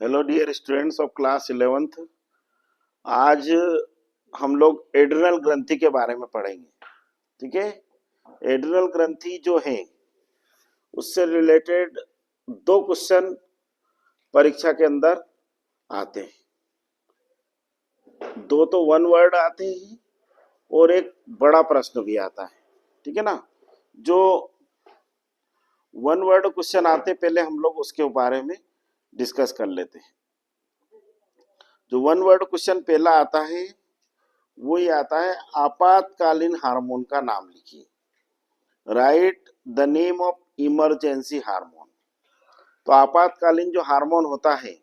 Hello dear students of class 11th। आज हम लोग एड्रिनल ग्रंथि के बारे में पढ़ेंगे। ठीक है, एड्रिनल ग्रंथि जो है उससे रिलेटेड दो क्वेश्चन परीक्षा के अंदर आते हैं। दो तो वन वर्ड आते हैं और एक बड़ा प्रश्न भी आता है। ठीक है ना, जो वन वर्ड क्वेश्चन आते पहले हम लोग उसके बारे में डिस्कस कर लेते हैं। जो वन वर्ड क्वेश्चन पहला आता है वो ये आता है, आपातकालीन हार्मोन का नाम लिखिए। Right the name of emergency hormone. तो आपातकालीन जो हार्मोन होता है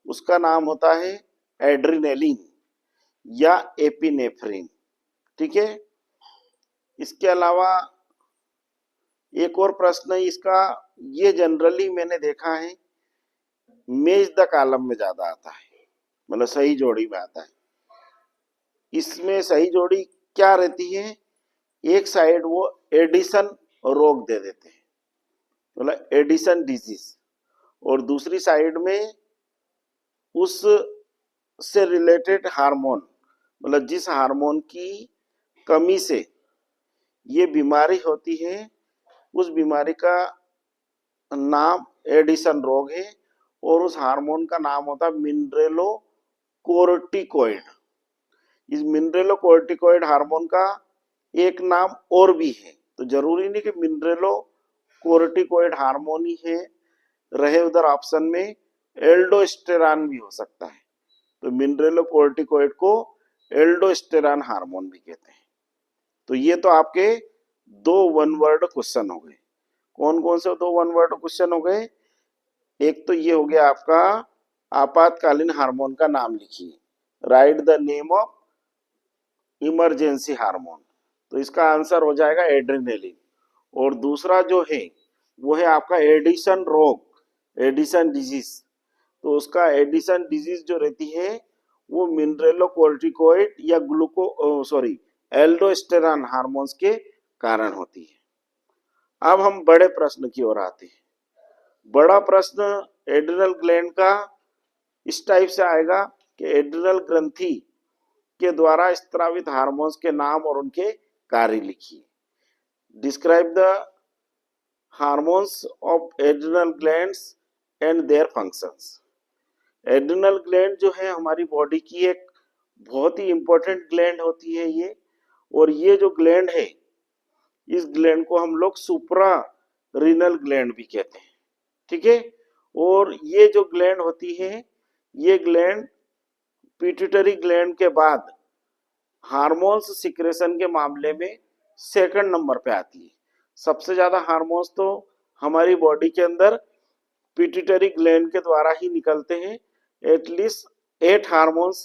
उसका नाम होता है एड्रिनेलिन या एपिनेफ्रिन। ठीक है, इसके अलावा एक और प्रश्न है इसका, ये जनरली मैंने देखा है मेज द कॉलम में ज्यादा आता है, मतलब सही जोड़ी में आता है। इसमें सही जोड़ी क्या रहती है, एक साइड वो एडिशन रोग दे देते हैं, मतलब एडिशन डिजीज, और दूसरी साइड में उस से रिलेटेड हार्मोन, मतलब जिस हार्मोन की कमी से ये बीमारी होती है उस बीमारी का नाम एडिशन रोग है, और उस हार्मोन का नाम होता है मिनरेलो कोर्टिकोइड। इस मिनरेलो कोर्टिकोइड हार्मोन का एक नाम और भी है, तो जरूरी नहीं कि मिनरेलो कोर्टिकोइड हार्मोन ही है रहे उधर ऑप्शन में, एल्डोस्टेरॉन भी हो सकता है। तो मिनरेलो कोर्टिकोइड को एल्डोस्टेरॉन हार्मोन भी कहते हैं। तो ये तो आपके दो वन वर्ड क्वेश्चन हो गए। कौन कौन से दो वन वर्ड क्वेश्चन हो गए, एक तो ये हो गया आपका आपातकालीन हार्मोन का नाम लिखिए, right the name of emergency hormone, तो इसका आंसर हो जाएगा एड्रेनालिन। और दूसरा जो है वो है आपका एडिशन रोग, एडिशन डिजीज। तो उसका एडिशन डिजीज जो रहती है वो मिनरेलो कोर्टिकोइड या एल्डोस्टेरॉन हार्मोन्स के कारण होती है। अब हम बड़े प्रश्न की ओर आते हैं। बड़ा प्रश्न एड्रिनल ग्लैंड का इस टाइप से आएगा कि एड्रिनल ग्रंथि के द्वारा स्त्रावित हार्मोन्स के नाम और उनके कार्य लिखिए। Describe the hormones of adrenal glands and their functions. Adrenal gland जो है हमारी बॉडी की एक बहुत ही इंपॉर्टेंट ग्लैंड होती है ये, और ये जो ग्लैंड है इस ग्लैंड को हम लोग सुप्रा रीनल ग्लैंड भी कहते हैं। ठीक है, और ये जो ग्लैंड होती है ये ग्लैंड पिट्यूटरी ग्लैंड के बाद हार्मोन्स सिक्रेशन के मामले में सेकंड नंबर पे आती है। सबसे ज्यादा हार्मोन्स तो हमारी बॉडी के अंदर पिट्यूटरी ग्लैंड के द्वारा ही निकलते हैं। At least 8 hormones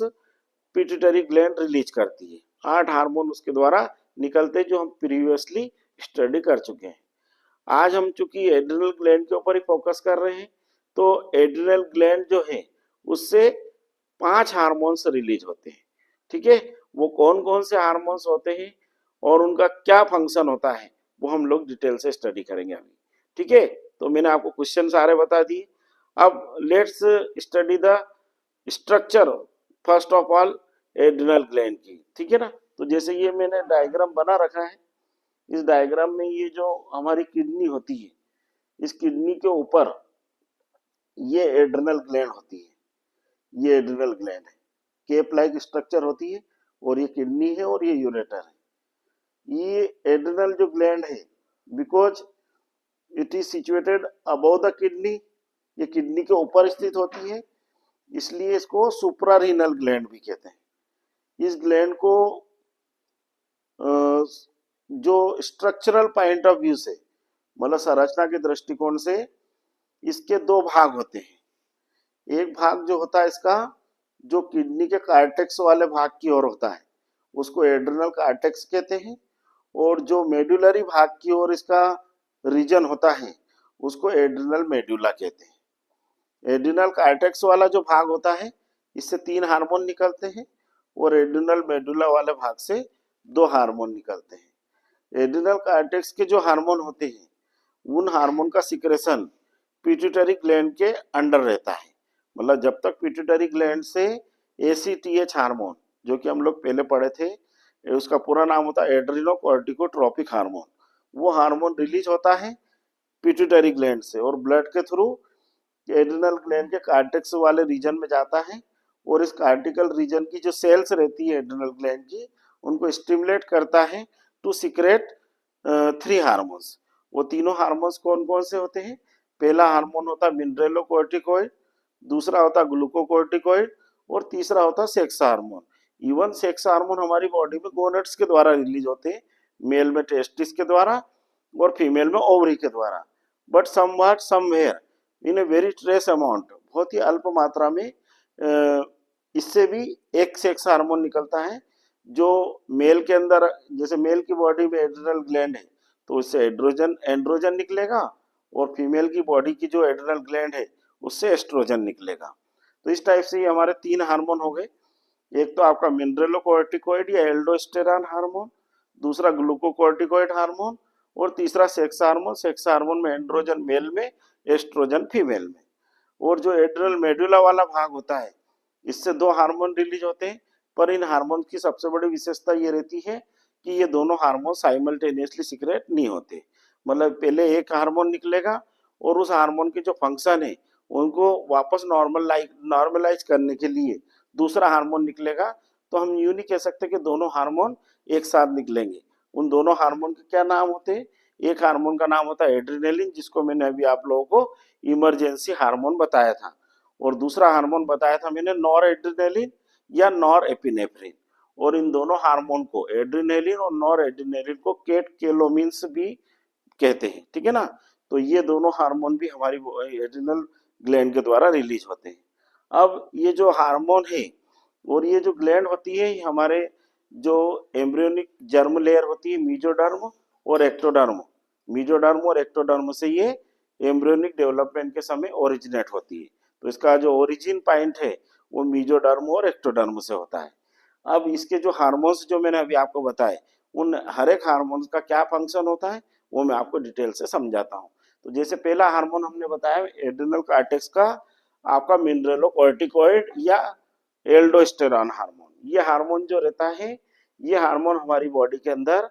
pituitary gland release करती है, 8 हार्मोन उसके द्वारा निकलते हैं, जो हम प्रीवियसली स्टडी कर चुके हैं। आज हम चूंकि एड्रिनल ग्लैंड के ऊपर ही फोकस कर रहे हैं, तो एड्रिनल ग्लैंड जो है उससे 5 हार्मोन्स रिलीज होते हैं। ठीक है, वो कौन कौन से हार्मोन्स होते हैं और उनका क्या फंक्शन होता है वो हम लोग डिटेल से स्टडी करेंगे अभी। ठीक है, तो मैंने आपको क्वेश्चन सारे बता दिए। अब let's study the structure first of all adrenal gland की। ठीक है ना, तो जैसे ये मैंने डायग्राम बना रखा है, इस डायग्राम में ये जो हमारी किडनी होती है, इस किडनी के ऊपर ये एड्रिनल ग्लैंड होती है, ये एड्रिनल ग्लैंड है, केप लाइक स्ट्रक्चर होती है, और ये किडनी है और ये यूरेटर है। ये एड्रिनल जो ग्लैंड है, because it is situated above the kidney, ये किडनी के ऊपर स्थित होती है, इसलिए इसको सुप्रारीनल ग्लैंड भी कहते हैं। इस ग्लैंड को जो स्ट्रक्चरल पॉइंट ऑफ व्यू से, मतलब संरचना के दृष्टिकोण से, इसके दो भाग होते हैं। एक भाग जो होता है इसका, जो किडनी के कार्टेक्स वाले भाग की ओर होता है, उसको एड्रिनल कार्टेक्स कहते हैं, और जो मेडुलरी भाग की ओर इसका रीजन होता है उसको एड्रिनल मेडुला कहते हैं। एड्रिनल कार्टेक्स वाला जो भाग होता है इससे 3 हार्मोन निकलते हैं, और एड्रिनल मेडुला वाले भाग से 2 हार्मोन निकलते हैं। एड्रिनल कार्टेक्स के जो हार्मोन होते हैं उन हार्मोन का सिक्रेशन पिट्यूटरी ग्लैंड के अंडर रहता है, मतलब जब तक पिट्यूटरी ग्लैंड से ACTH हार्मोन, जो कि हम लोग पहले पढ़े थे, उसका पूरा नाम होता है एड्रेनोकोर्टिकोट्रोपिक हार्मोन, वो हार्मोन रिलीज होता है पिट्यूटरी ग्लैंड से और ब्लड के थ्रू एड्रिनल ग्लैंड के कार्टेक्स वाले रीजन में जाता है और इस कार्टिकल रीजन की जो सेल्स रहती है एड्रिनल ग्लैंड की, उनको स्टिमुलेट करता है टू सिक्रेट 3 हार्मोन्स। वो तीनों हार्मोन्स कौन कौन से होते हैं? पहला हार्मोन होता है मिनरेलोकोर्टिकोइड, दूसरा होता है ग्लूकोकोर्टिकोइड और तीसरा होता है sex hormone. Even sex hormone हमारी बॉडी में गोनेट्स के द्वारा रिलीज होते हैं, मेल में टेस्टिस के द्वारा और फीमेल में ओवरी के द्वारा, but somewhat somewhere in a very trace amount, बहुत ही अल्प मात्रा में इससे भी एक सेक्स हार्मोन निकलता है जो मेल के अंदर, जैसे मेल की बॉडी में एड्रिनल ग्लैंड है तो उससे एंड्रोजन निकलेगा और फीमेल की बॉडी की जो एड्रिनल ग्लैंड है उससे एस्ट्रोजन निकलेगा। तो इस टाइप से ये हमारे 3 हार्मोन हो गए। एक तो आपका मिनरेलोकोर्टिकोइड या एल्डोस्टेरॉन हार्मोन, दूसरा ग्लूकोकोर्टिकोइड हार्मोन और तीसरा सेक्स हार्मोन। सेक्स हार्मोन में एंड्रोजन मेल में, एस्ट्रोजन फीमेल में। और जो एड्रिनल मेडुला वाला भाग होता है, इससे 2 हार्मोन रिलीज होते हैं, पर इन हार्मोन की सबसे बड़ी विशेषता ये रहती है कि ये दोनों हार्मोन साइमल्टेनियसली सिक्रेट नहीं होते। मतलब पहले एक हार्मोन निकलेगा और उस हार्मोन के जो फंक्शन है उनको वापस नॉर्मलाइज करने के लिए दूसरा हार्मोन निकलेगा। तो हम यूं नहीं कह सकते कि दोनों हार्मोन एक साथ निकलेंगे। उन दोनों हार्मोन के क्या नाम होते हैं? एक हार्मोन का नाम होता है एड्रिनेलिन, जिसको मैंने अभी आप लोगों को इमरजेंसी हार्मोन बताया था, और दूसरा हार्मोन बताया था मैंने नॉर एड्रिनेलिन या नॉर एपिनेफ्रिन। और इन दोनों हार्मोन को, एड्रिनेलिन और नॉर एड्रिनेलिन को केटकेलोमिन्स भी कहते हैं, ठीक है ना। तो ये दोनों हार्मोन भी हमारी एड्रिनल ग्लैंड के द्वारा रिलीज होते हैं। अब ये जो हार्मोन है और ये जो ग्लैंड होती है, हमारे जो एम्ब्रियोनिक जर्म लेयर होती है मीजोडर्म और एक्टोडर्म, मीजोडर्म और एक्टोडर्म से ये एम्ब्रियोनिक डेवलपमेंट के समय ओरिजिनेट होती है। तो इसका जो ओरिजिन पॉइंट है वो मीजोडर्म और एक्टोडर्म से होता है। अब इसके जो हार्मोन्स जो मैंने अभी आपको बताए, उन हर एक हार्मोन्स का क्या फंक्शन होता है वो मैं आपको डिटेल से समझाता हूँ। तो जैसे पहला हार्मोन हमने बताया एड्रिनल कार्टेक्स का आपका मिनरेलोकोर्टिकोइड या एल्डोस्टेरॉन हार्मोन। ये हार्मोन जो रहता है, ये हार्मोन हमारी बॉडी के अंदर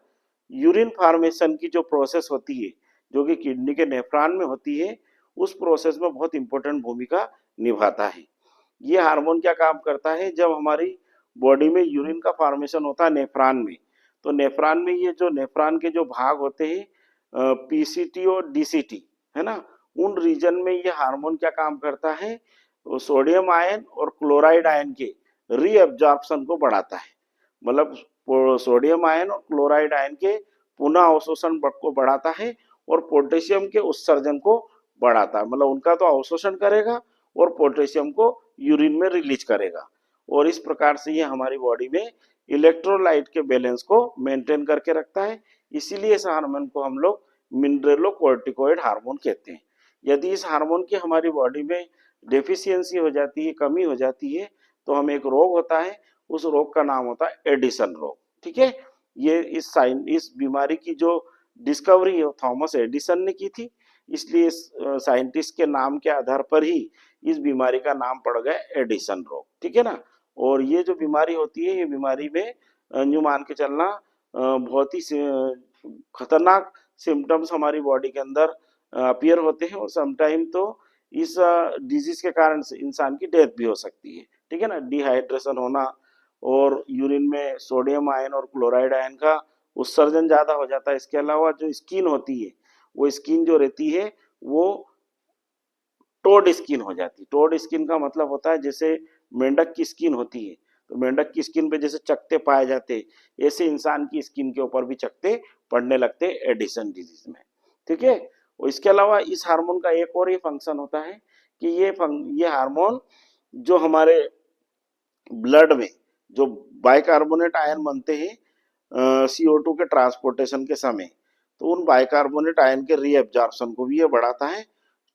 यूरिन फॉर्मेशन की जो प्रोसेस होती है, जो कि किडनी के नेफ्रॉन में होती है, उस प्रोसेस में बहुत इंपॉर्टेंट भूमिका निभाता है। ये हार्मोन क्या काम करता है? जब हमारी बॉडी में यूरिन का फॉर्मेशन होता है नेफ्रॉन में, तो नेफ्रॉन में ये जो नेफ्रॉन के जो भाग होते हैं पीसीटी और डीसीटी, है ना, उन रीजन में ये हार्मोन क्या काम करता है? सोडियम आयन और क्लोराइड आयन के रीअब्जॉर्प्शन को बढ़ाता है। मतलब सोडियम आयन और क्लोराइड आयन के पुनः अवशोषण को बढ़ाता है और पोटेशियम के उत्सर्जन को बढ़ाता है। मतलब उनका तो अवशोषण करेगा और पोटेशियम को यूरिन में रिलीज करेगा, और इस प्रकार से ये हमारी बॉडी में इलेक्ट्रोलाइट के बैलेंस को मेंटेन करके रखता है। इसीलिए इस हार्मोन को हम लोग मिनरेलोकोर्टिकोइड हार्मोन कहते हैं। यदि इस हार्मोन की हमारी बॉडी में डेफिशिएंसी हो जाती है, कमी हो जाती है, तो हमें एक रोग होता है, उस रोग का नाम होता है एडिसन रोग, ठीक है। ये इस बीमारी की जो डिस्कवरी है थॉमस एडिसन ने की थी, इसलिए साइंटिस्ट के नाम के आधार पर ही इस बीमारी का नाम पड़ गया एडिसन रोग, ठीक है ना। और ये जो बीमारी होती है, ये बीमारी में यूं मान के चलना बहुत ही खतरनाक सिम्टम्स हमारी बॉडी के अंदर अपीयर होते हैं, और समटाइम तो इस डिजीज के कारण से इंसान की डेथ भी हो सकती है, ठीक है ना। डिहाइड्रेशन होना और यूरिन में सोडियम आयन और क्लोराइड आयन का उत्सर्जन ज्यादा हो जाता है। इसके अलावा जो स्किन होती है, वो स्किन जो रहती है वो टोड स्किन हो जाती है। टोड स्किन का मतलब होता है जैसे मेंढक की स्किन होती है, तो मेंढक की स्किन पे जैसे चकते पाए जाते हैं, ऐसे इंसान की स्किन के ऊपर भी चकते पड़ने लगते हैं एडिसन डिजीज में, ठीक है। और इसके अलावा इस हार्मोन का एक और ये फंक्शन होता है कि ये हार्मोन जो हमारे ब्लड में जो बाइकार्बोनेट आयन बनते हैं CO2 के ट्रांसपोर्टेशन के समय, तो उन बाइकार्बोनेट आयन के रीअब्जॉर्प्शन को भी ये बढ़ाता है,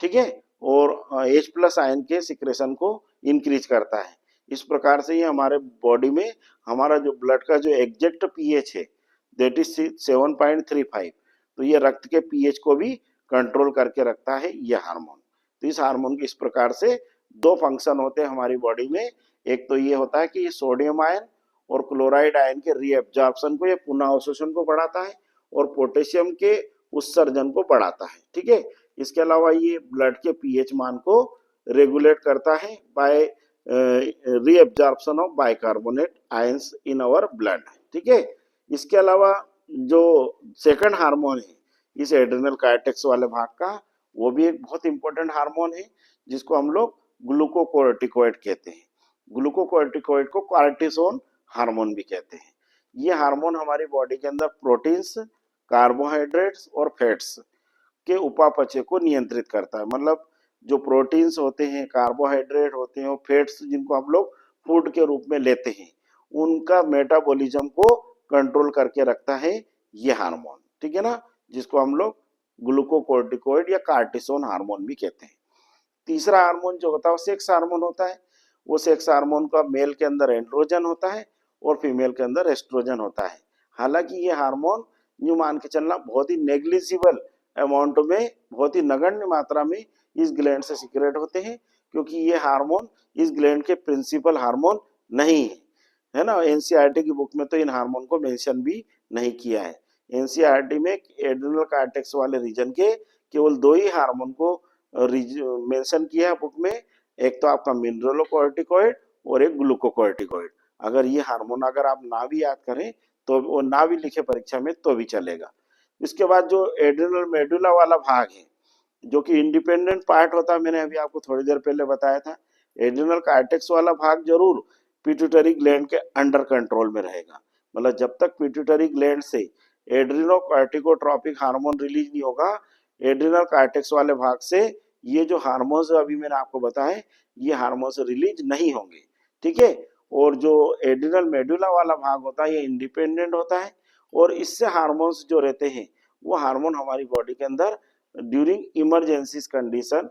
ठीक है। और H+ आयन के सिक्रेशन को इंक्रीज करता है। इस प्रकार से ये हमारे बॉडी में हमारा जो ब्लड का जो एग्जैक्ट pH है दैट इज 7.35, तो ये रक्त के pH को भी कंट्रोल करके रखता है ये हार्मोन। तो इस हार्मोन की इस प्रकार से दो फंक्शन होते हैं हमारी बॉडी में। एक तो ये होता है कि ये सोडियम आयन और क्लोराइड आयन के रीअब्जॉर्प्शन को, ये पुनः अवशोषण को बढ़ाता है, और पोटेशियम के उत्सर्जन को बढ़ाता है। ठीक है, इसके अलावा ये ब्लड के पीएच मान को रेगुलेट करता है by reabsorption of bicarbonate ions in our blood. ठीक है, इसके अलावा जो सेकंड हार्मोन है इस एड्रिनल कार्टेक्स वाले भाग का, वो भी एक बहुत इंपॉर्टेंट हार्मोन है जिसको हम लोग ग्लूकोकोर्टिकोइड कहते हैं। ग्लूकोकोर्टिकोइड को कार्टिसोन हार्मोन भी कहते हैं। ये हार्मोन हमारी बॉडी के अंदर प्रोटीन्स, कार्बोहाइड्रेट्स और फैट्स के उपापचय को नियंत्रित करता है। मतलब जो प्रोटीन्स होते हैं, कार्बोहाइड्रेट होते हैं और फैट्स जिनको हम लोग फूड के रूप में लेते हैं, उनका मेटाबॉलिज्म को कंट्रोल करके रखता है ये हार्मोन। ठीक है ना, जिसको हम लोग ग्लूकोकोर्टिकोइड या कार्टिसोन हार्मोन भी कहते हैं। तीसरा हार्मोन जो होता है वो सेक्स हार्मोन होता है। वो सेक्स हार्मोन का मेल के अंदर एंड्रोजन होता है और फीमेल के अंदर एस्ट्रोजन होता है। हालांकि ये हार्मोन यूं मान के चलना बहुत ही नेग्लिजिबल अमाउंट में, बहुत ही नगण्य मात्रा में इस ग्लैंड से सीक्रेट होते हैं, क्योंकि ये हार्मोन इस ग्लैंड के प्रिंसिपल हार्मोन नहीं है, है ना। एनसीईआरटी की बुक में तो इन हार्मोन को मेंशन भी नहीं किया है। एनसीईआरटी में एड्रिनल कार्टेक्स वाले रीजन के केवल दो ही हार्मोन को मेंशन किया है बुक में। एक तो आपका मिनरलोकोर्टिकोइड और एक ग्लूकोकोर्टिकोइड। अगर ये हार्मोन अगर आप ना भी याद करें तो, वो ना भी लिखे परीक्षा में तो भी चलेगा। इसके बाद जो एड्रिनल मेडुला वाला भाग है, जो कि इंडिपेंडेंट पार्ट होता है, मैंने अभी आपको थोड़ी देर पहले बताया था। एड्रिनल कार्टेक्स वाला भाग जरूर पिट्यूटरी ग्लैंड के अंडर कंट्रोल में रहेगा। मतलब जब तक पिट्यूटरी ग्लैंड से एड्रिनोकॉर्टिकोट्रोपिक हार्मोन रिलीज नहीं होगा, एड्रिनल कार्टेक्स वाले भाग से ये जो हार्मोन्स अभी मैंने आपको बताए, ये हार्मोन्स रिलीज नहीं होंगे। ठीक है, और जो एड्रिनल मेडुला वाला भाग होता है ये इंडिपेंडेंट होता है, और इससे हार्मोन्स जो रहते हैं वो हार्मोन हमारी बॉडी के अंदर ड्यूरिंग इमरजेंसी कंडीशन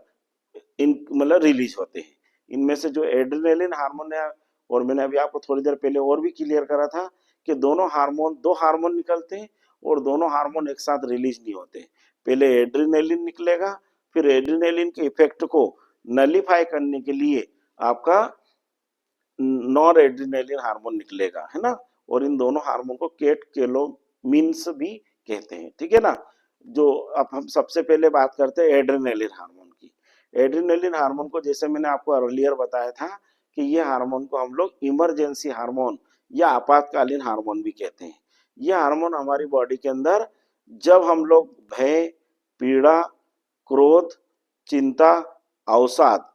मतलब रिलीज होते हैं। इनमें से जो एड्रेनालिन हार्मोन है, और मैंने अभी आपको थोड़ी देर पहले और भी क्लियर करा था कि दोनों हार्मोन, दो हार्मोन निकलते हैं और दोनों हार्मोन एक साथ रिलीज नहीं होते। पहले एड्रेनालिन निकलेगा, फिर एड्रेनालिन के इफेक्ट को नलीफाई करने के लिए आपका नॉर एड्रेनालिन हार्मोन निकलेगा, है ना। और इन दोनों हार्मोन को केटकेलोमिन्स भी कहते हैं। ठीक है ना। जो अब हम सबसे पहले बात करते हैं एड्रेनालिन हार्मोन की। एड्रेनालिन हार्मोन को जैसे मैंने आपको अर्लियर बताया था कि ये हार्मोन को हम लोग इमरजेंसी हार्मोन या आपातकालीन हार्मोन भी कहते हैं। ये हार्मोन हमारी बॉडी के अंदर जब हम लोग भय, पीड़ा, क्रोध, चिंता, अवसाद,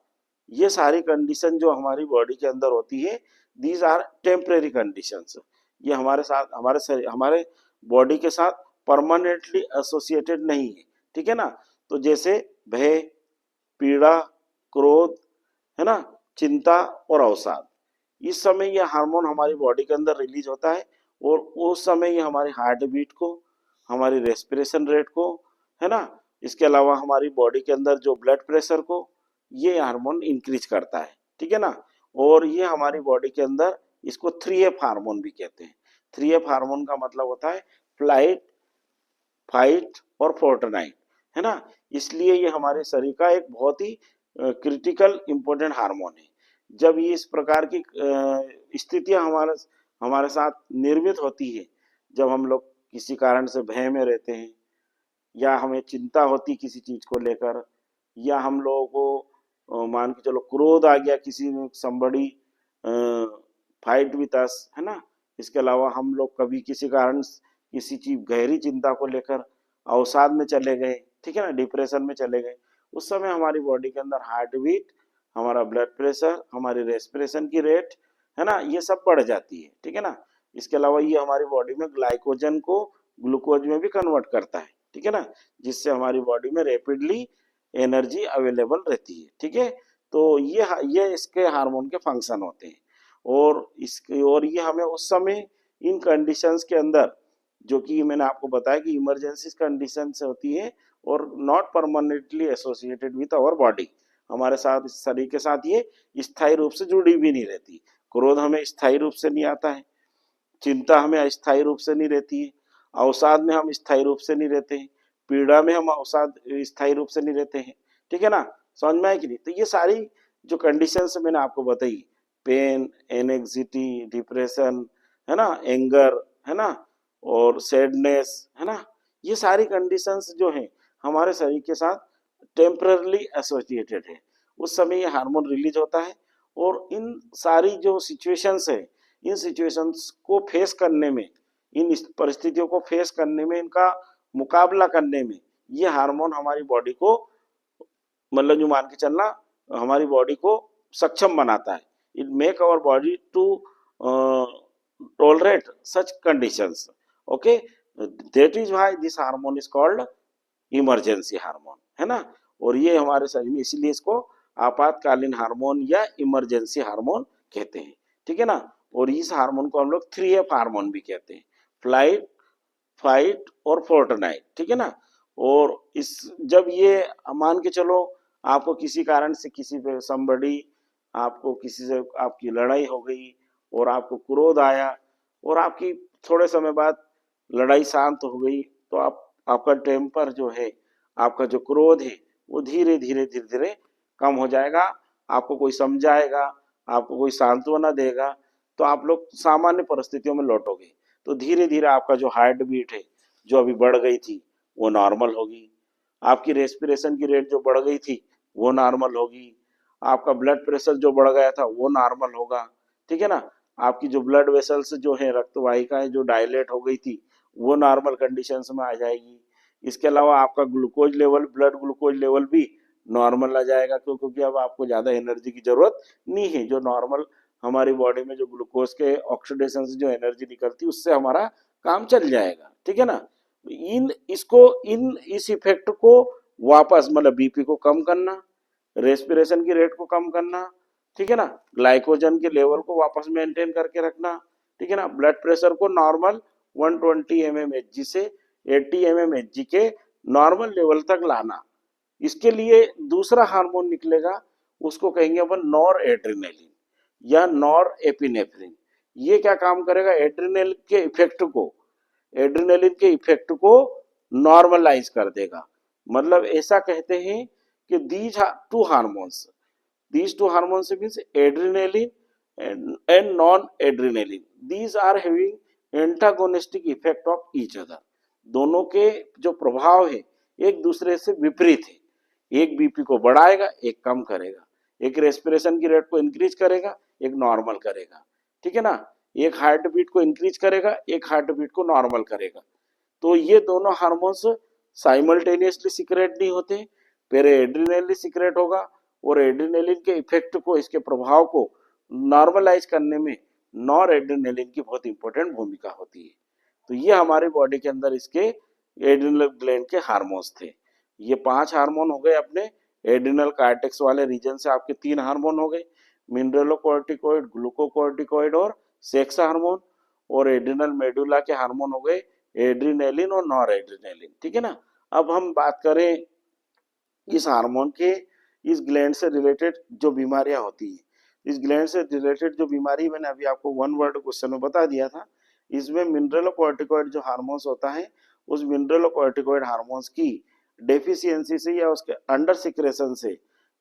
ये सारी कंडीशन जो हमारी बॉडी के अंदर होती है, दीज आर टेम्परेरी कंडीशंस। ये हमारे साथ, हमारे बॉडी के साथ परमानेंटली एसोसिएटेड नहीं है। ठीक है ना। तो जैसे भय, पीड़ा, क्रोध, है ना, चिंता और अवसाद, इस समय ये हार्मोन हमारी बॉडी के अंदर रिलीज होता है, और उस समय ये हमारी हार्ट बीट को, हमारी रेस्पिरेशन रेट को, है ना, इसके अलावा हमारी बॉडी के अंदर जो ब्लड प्रेशर को, ये हार्मोन इंक्रीज करता है। ठीक है ना। और ये हमारी बॉडी के अंदर, इसको 3F हार्मोन भी कहते हैं। 3F हार्मोन का मतलब होता है फ्लाइट, फाइट और फोर्टनाइट, है ना। इसलिए ये हमारे शरीर का एक बहुत ही क्रिटिकल इंपॉर्टेंट हार्मोन है। जब ये इस प्रकार की स्थितियां हमारे साथ निर्मित होती है, जब हम लोग किसी कारण से भय में रहते हैं, या हमें चिंता होती किसी चीज को लेकर, या हम लोगों को मान के चलो क्रोध आ गया, किसी somebody फाइट विद अस, है ना। इसके अलावा हम लोग कभी किसी कारण किसी चीज गहरी चिंता को लेकर अवसाद में चले गए, ठीक है ना, डिप्रेशन में चले गए, उस समय हमारी बॉडी के अंदर हार्ट बीट, हमारा ब्लड प्रेशर, हमारी रेस्पिरेशन की रेट, है ना, ये सब बढ़ जाती है। ठीक है ना। इसके अलावा ये हमारी बॉडी में ग्लाइकोजन को ग्लूकोज में भी कन्वर्ट करता है। ठीक है ना, जिससे हमारी बॉडी में रैपिडली एनर्जी अवेलेबल रहती है। ठीक है, तो ये इसके हार्मोन के फंक्शन होते हैं। और ये हमें उस समय इन कंडीशंस के अंदर, जो कि मैंने आपको बताया कि इमरजेंसी कंडीशन से होती है और not permanently associated with our body, हमारे साथ, शरीर के साथ ये स्थायी रूप से जुड़ी भी नहीं रहती। क्रोध हमें स्थायी रूप से नहीं आता है, चिंता हमें अस्थायी रूप से नहीं रहती है, अवसाद में हम स्थायी रूप से नहीं रहते हैं, पीड़ा में हम अवसाद स्थायी रूप से नहीं रहते हैं। ठीक है ना, समझ में आए कि नहीं। तो ये सारी जो कंडीशंस मैंने आपको बताई, पेन, एनेक्सिटी, डिप्रेशन, है ना, एंगर, है ना, और सैडनेस, है ना, ये सारी कंडीशंस जो हैं हमारे शरीर के साथ टेम्पररली एसोसिएटेड है। उस समय ये हार्मोन रिलीज होता है और इन सारी जो सिचुएशंस है, इन सिचुएशंस को फेस करने में, इन परिस्थितियों को फेस करने में, इनका मुकाबला करने में ये हार्मोन हमारी बॉडी को, मतलब जो मान के चलना, हमारी बॉडी को सक्षम बनाता है। It make our body to tolerate such conditions. Okay, that is why this hormone is called emergency hormone, है ना। और ये हमारे शरीर में, इसीलिए इसको आपातकालीन हार्मोन या इमरजेंसी हार्मोन कहते हैं, ठीक है ना। और इस हार्मोन को हम लोग 3F हार्मोन भी कहते हैं, फ्लाइट, फाइट और फोर्टनाइट, ठीक है ना। और इस, जब ये मान के चलो आपको किसी कारण से किसी पे somebody, आपको किसी से आपकी लड़ाई हो गई और आपको क्रोध आया और आपकी थोड़े समय बाद लड़ाई शांत हो गई, तो आपका टेम्पर जो है, आपका जो क्रोध है वो धीरे धीरे धीरे धीरे कम हो जाएगा। आपको कोई समझाएगा, आपको कोई सांत्वना देगा, तो आप लोग सामान्य परिस्थितियों में लौटोगे। तो धीरे धीरे आपका जो हार्ट बीट है, जो अभी बढ़ गई थी, वो नॉर्मल होगी। आपकी रेस्पिरेशन की रेट जो बढ़ गई थी वो नॉर्मल होगी। आपका ब्लड प्रेशर जो बढ़ गया था वो नॉर्मल होगा, ठीक है ना। आपकी जो ब्लड वेसल्स जो है, रक्त वाहिकाएं जो डायलेट हो गई थी, वो नॉर्मल कंडीशंस में आ जाएगी। इसके अलावा आपका glucose level, blood glucose level भी नॉर्मल आ जाएगा, क्योंकि अब आपको ज़्यादा एनर्जी की ज़रूरत नहीं है। जो नॉर्मल हमारी बॉडी में जो ग्लूकोज के ऑक्सीडेशन से जो एनर्जी निकलती है, उससे हमारा काम चल जाएगा, ठीक है ना। इन इस इफेक्ट को वापस, मतलब बीपी को कम करना, रेस्पिरेशन की रेट को कम करना, ठीक है ना, ग्लाइकोजन के लेवल को वापस मेंटेन करके रखना, ठीक है ना, ब्लड प्रेशर को नॉर्मल 120 mmHg से 80 mmHg के नॉर्मल लेवल तक लाना। इसके लिए दूसरा हार्मोन निकलेगा, उसको कहेंगे अपन नॉर एड्रिनलिन या नॉर एपिनेफ्रिन। ये क्या काम करेगा, एड्रिनलिन के इफेक्ट को नॉर्मलाइज कर देगा। मतलब ऐसा कहते हैं कि these two hormones means adrenaline and non-adrenaline, these are having antagonistic effect of each other। दोनों के जो प्रभाव है एक दूसरे से विपरीत है। एक बीपी को बढ़ाएगा, एक कम करेगा। एक रेस्पिरेशन की रेट को इंक्रीज करेगा, एक नॉर्मल करेगा, ठीक है ना। एक हार्ट बीट को इंक्रीज करेगा, एक हार्ट बीट को नॉर्मल करेगा। तो ये दोनों हार्मोन्स साइमल्टेनियसली सीक्रेट नहीं होते, पहले एड्रिनलिन सीक्रेट होगा और एड्रिनलिन के इफेक्ट को, इसके प्रभाव को नॉर्मलाइज करने में नॉर एड्रिनलिन की बहुत इंपॉर्टेंट भूमिका होती है। तो ये हमारे बॉडी के अंदर इसके एड्रिनल ग्लैंड के हार्मोन्स थे। ये 5 हार्मोन हो गए अपने एड्रिनल कार्टेक्स वाले रीजन से। आपके 3 हार्मोन हो गए, मिनरलोकॉर्टिकॉइड, ग्लूकोकॉर्टिकॉइड और सेक्स हार्मोन। और एड्रिनल मेडुला के हार्मोन हो गए एड्रिनलिन और नॉर एड्रिनलिन, ठीक है ना। अब हम बात करें इस हार्मोन के, इस ग्लैंड से रिलेटेड जो बीमारियां होती है, इस ग्लैंड से रिलेटेड जो बीमारी मैंने अभी आपको वन वर्ड क्वेश्चन में बता दिया था। इसमें मिनरलोकॉर्टिकॉइड जो हार्मोन्स होता है, उस मिनरलोकॉर्टिकॉइड हार्मोन्स की डेफिशिएंसी से या उसके अंडर सिक्रेशन से,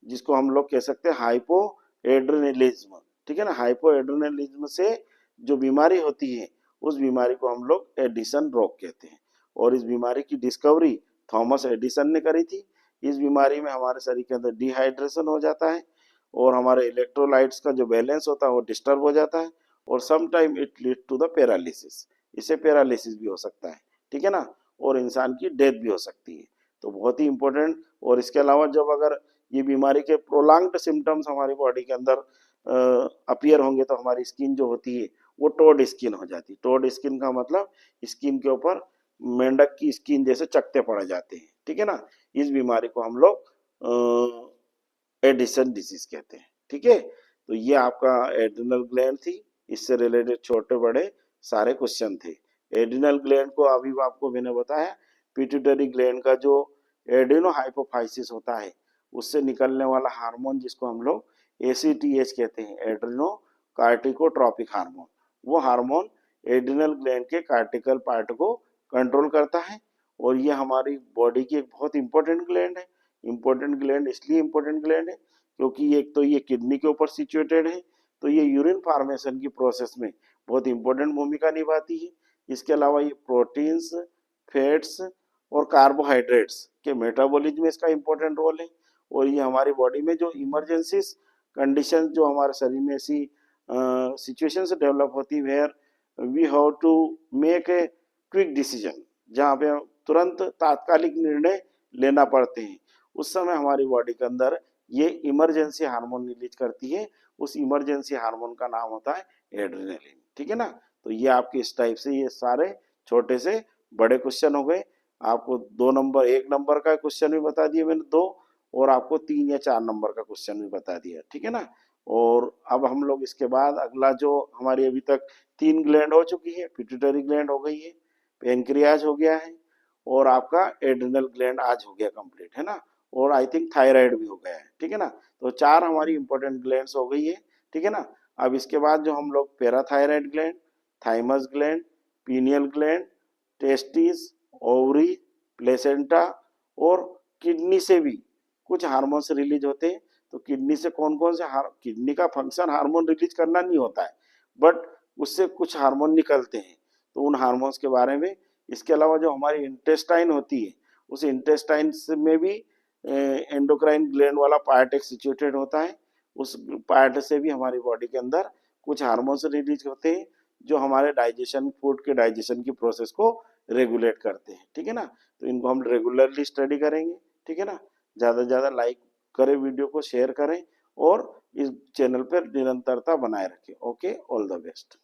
जिसको हम लोग कह सकते हैं हाइपो एड्रेनलिज्म, ठीक है ना, हाइपो एड्रेनलिज्म से जो बीमारी होती है, उस बीमारी को हम लोग एडिसन रोग कहते हैं। और इस बीमारी की डिस्कवरी थॉमस एडिसन ने करी थी। इस बीमारी में हमारे शरीर के अंदर डिहाइड्रेशन हो जाता है और हमारे इलेक्ट्रोलाइट्स का जो बैलेंस होता है वो डिस्टर्ब हो जाता है और some time it lead to the paralysis. इसे पैरालिसिस भी हो सकता है, ठीक है ना, और इंसान की डेथ भी हो सकती है। तो बहुत ही इंपॉर्टेंट। और इसके अलावा जब अगर ये बीमारी के प्रोलॉन्ग्ड सिम्टम्स हमारी बॉडी के अंदर अपीयर होंगे, तो हमारी स्किन जो होती है वो टोड स्किन हो जाती है। टोड स्किन का मतलब स्किन के ऊपर मेंढक की स्किन जैसे चकते पड़ जाते हैं, ठीक है ना। इस बीमारी को हम लोग एडिसन डिजीज कहते हैं, ठीक है। तो ये आपका एड्रिनल ग्लैंड थी, इससे रिलेटेड छोटे बड़े सारे क्वेश्चन थे। एड्रिनल ग्लैंड को अभी आपको मैंने बताया, पिट्यूटरी ग्लैंड का जो एड्रिनो हाइपोफाइसिस होता है, उससे निकलने वाला हार्मोन जिसको हम लोग ACTH कहते हैं, एड्रिनो कार्टिकोट्रोपिक हार्मोन, वो हार्मोन एड्रिनल ग्लैंड के कार्टिकल पार्ट को कंट्रोल करता है। और ये हमारी बॉडी की एक बहुत इंपॉर्टेंट ग्लैंड है। इंपॉर्टेंट ग्लैंड इसलिए इंपॉर्टेंट ग्लैंड है क्योंकि एक तो ये किडनी के ऊपर सिचुएटेड है, तो ये यूरिन फॉर्मेशन की प्रोसेस में बहुत इंपॉर्टेंट भूमिका निभाती है। इसके अलावा ये प्रोटीन्स, फैट्स और कार्बोहाइड्रेट्स के मेटाबॉलिज्म में इसका इंपॉर्टेंट रोल है। और ये हमारी बॉडी में जो इमरजेंसी कंडीशन जो हमारे शरीर में ऐसी सिचुएशन से डेवलप होती है where we have to make a quick decision, जहाँ पे तुरंत तात्कालिक निर्णय लेना पड़ते हैं, उस समय हमारी बॉडी के अंदर ये इमरजेंसी हार्मोन रिलीज करती है। उस इमरजेंसी हार्मोन का नाम होता है एड्रेनलिन। ठीक है ना। तो ये आपके इस टाइप से ये सारे छोटे से बड़े क्वेश्चन हो गए। आपको 2 नंबर 1 नंबर का क्वेश्चन भी बता दिए मैंने 2, और आपको 3 या 4 नंबर का क्वेश्चन भी बता दिया। ठीक है ना। और अब हम लोग इसके बाद अगला जो हमारी अभी तक 3 ग्लैंड हो चुकी है, पिट्यूटरी ग्लैंड हो गई है, पेनक्रियाज हो गया है, और आपका एड्रिनल ग्लैंड आज हो गया कंप्लीट, है ना। और आई थिंक थायराइड भी हो गया है। ठीक है ना। तो 4 हमारी इंपॉर्टेंट ग्लैंड्स हो गई है। ठीक है ना। अब इसके बाद जो हम लोग parathyroid gland, thymus gland, pineal gland, testis, ovary, placenta और किडनी से भी कुछ हार्मोन्स रिलीज होते हैं। तो किडनी से कौन कौन से किडनी का फंक्शन हार्मोन रिलीज करना नहीं होता है, बट उससे कुछ हार्मोन निकलते हैं, तो उन हार्मोन्स के बारे में। इसके अलावा जो हमारी इंटेस्टाइन होती है, उस इंटेस्टाइन में भी एंडोक्राइन ग्लैंड वाला पार्ट एक सिचुएटेड होता है। उस पार्ट से भी हमारी बॉडी के अंदर कुछ हार्मोन्स रिलीज होते हैं जो हमारे डाइजेशन, फूड के डाइजेशन की प्रोसेस को रेगुलेट करते हैं। ठीक है ना। तो इनको हम रेगुलरली स्टडी करेंगे। ठीक है ना। ज़्यादा से ज़्यादा लाइक करें, वीडियो को शेयर करें, और इस चैनल पर निरंतरता बनाए रखें। Okay, all the best.